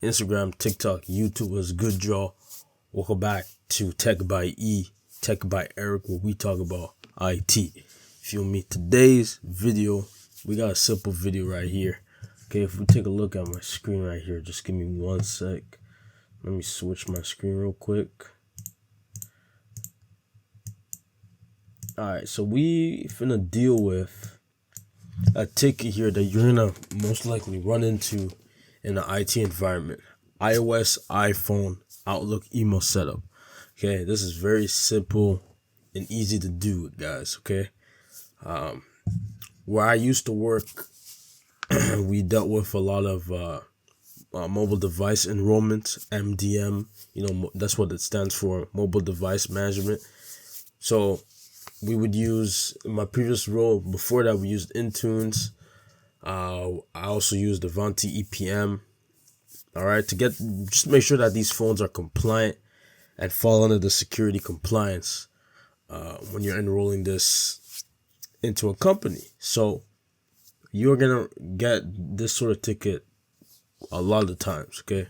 Instagram, TikTok, YouTube. Was good, Joe. Welcome back to Tech by E, Tech by Eric, where we talk about IT. Feel me? Today's video, we got a simple video right here. Okay, if we take a look at my screen right here, just give me 1 sec. Let me switch my screen real quick. Alright, so we finna deal with a ticket here that you're gonna most likely run into in the IT environment. iOS, iPhone, Outlook email setup. Okay, this is very simple and easy to do, guys. Okay, where I used to work, we dealt with a lot of mobile device enrollment, MDM. That's what it stands for, mobile device management. So we would use, in my previous role before that, we used Intunes. I also used Avanti EPM. All right, to just make sure that these phones are compliant and fall under the security compliance when you're enrolling this into a company. So you're gonna get this sort of ticket a lot of the times, okay?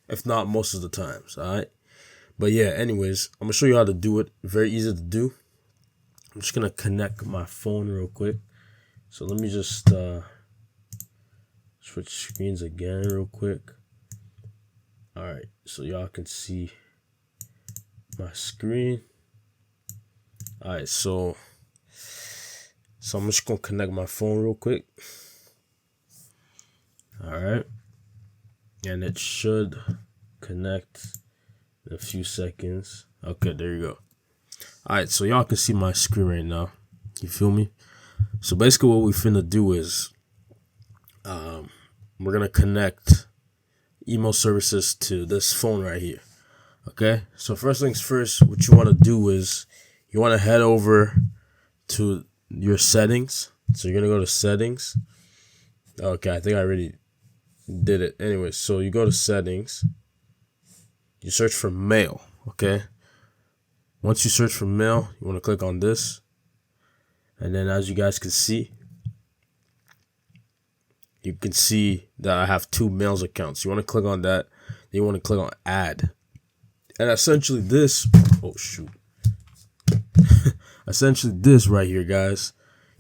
If not most of the times, all right? But yeah, anyways, I'm gonna show you how to do it. Very easy to do. I'm just gonna connect my phone real quick. So let me just switch screens again real quick. All right, so y'all can see my screen. All right, so I'm just gonna connect my phone real quick. All right, and it should connect in a few seconds. Okay, there you go. All right, so y'all can see my screen right now. You feel me? So basically what we finna do is we're gonna connect email services to this phone right here. Okay, so first things first, what you want to do is you want to head over to your settings. So you're gonna go to settings. Okay, I think I already did it. Anyway, so you go to settings, you search for mail. Okay, once you search for mail, you want to click on this, and then as you guys can see, you can see that I have 2 mails accounts. You want to click on that, then you want to click on add, and essentially this, oh shoot, essentially this right here, guys,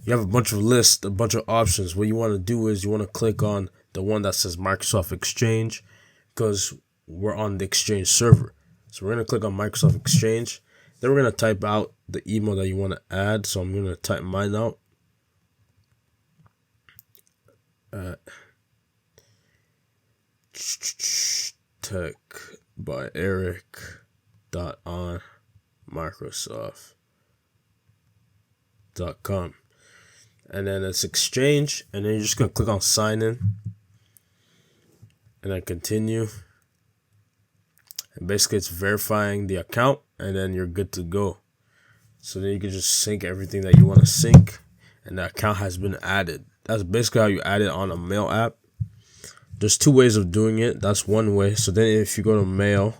you have a bunch of lists, a bunch of options. What you want to do is you want to click on the one that says Microsoft Exchange, because we're on the Exchange server. So we're going to click on Microsoft Exchange. Then we're going to type out the email that you want to add. So I'm going to type mine out. Tech by Eric on Microsoft.com. And then it's Exchange, and then you're just gonna click on sign in, and then continue. And basically it's verifying the account, and then you're good to go. So then you can just sync everything that you want to sync, and the account has been added. That's basically how you add it on a mail app. There's 2 ways of doing it. That's one way. So then if you go to mail,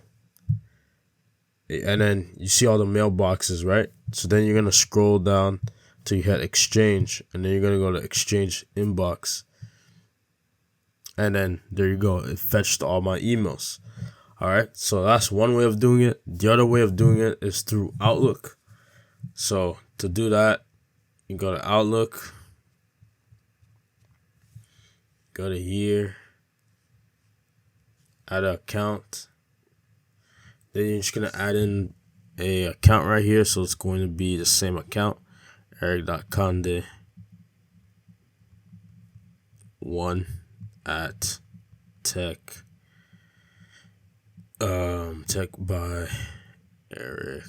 and then you see all the mailboxes, right? So then you're gonna scroll down till you hit Exchange, and then you're gonna go to Exchange inbox, and then there you go. It fetched all my emails. All right, so that's one way of doing it. The other way of doing it is through Outlook. So to do that, you go to Outlook, go to here, add an account. Then you're just gonna add in a account right here, so it's going to be the same account, Eric.Conde 1 at tech by Eric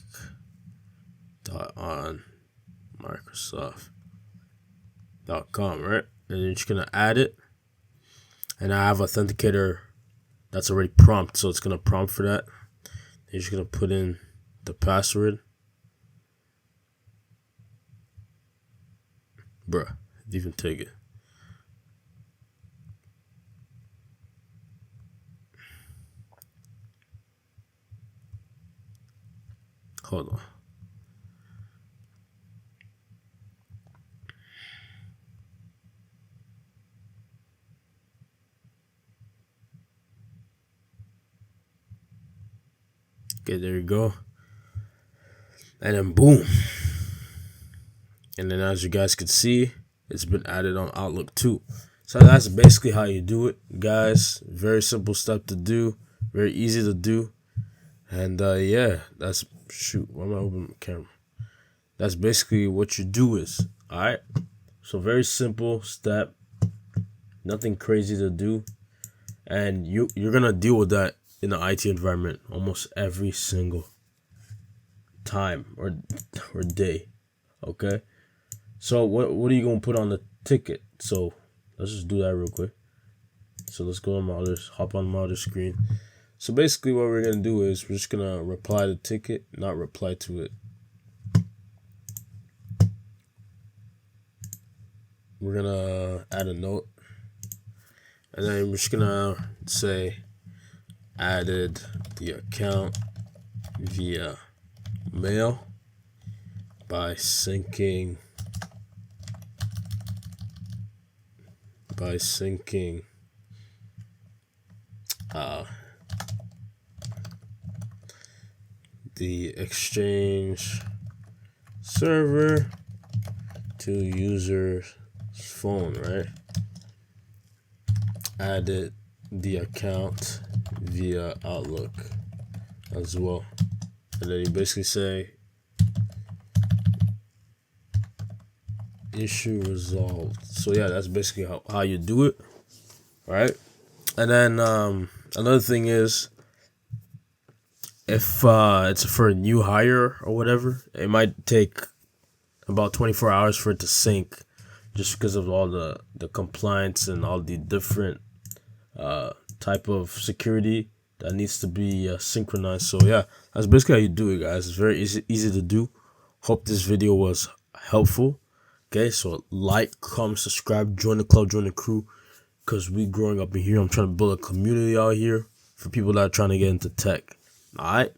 on Microsoft.com, right? And you're just gonna add it, and I have authenticator that's already prompt, so it's gonna prompt for that. You're just gonna put in the password. Bruh, it didn't even take it. Hold on. Okay, there you go. And then boom. And then as you guys can see, it's been added on Outlook too. So that's basically how you do it, guys. Very simple step to do. Very easy to do. And yeah, that's, shoot, why am I opening the camera? That's basically what you do is, alright? So very simple step. Nothing crazy to do. And you're going to deal with that in the IT environment almost every single time or day. Okay? So what are you going to put on the ticket? So let's just do that real quick. So let's go on my other, hop on my other screen. So basically what we're going to do is we're just going to reply the ticket, not reply to it. We're going to add a note. And then we're just going to say added the account via mail by syncing the Exchange server to user's phone, right? Added the account via Outlook as well. And then you basically say issue resolved. So yeah, that's basically how you do it, right? And then another thing is, if it's for a new hire or whatever, it might take about 24 hours for it to sync, just because of all the compliance and all the different type of security that needs to be synchronized. So yeah, that's basically how you do it, guys. It's very easy to do. Hope this video was helpful. Okay, so like, comment, subscribe, join the club, join the crew, because we growing up in here. I'm trying to build a community out here for people that are trying to get into tech. All right,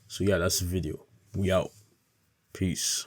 so yeah, that's the video. We out. Peace.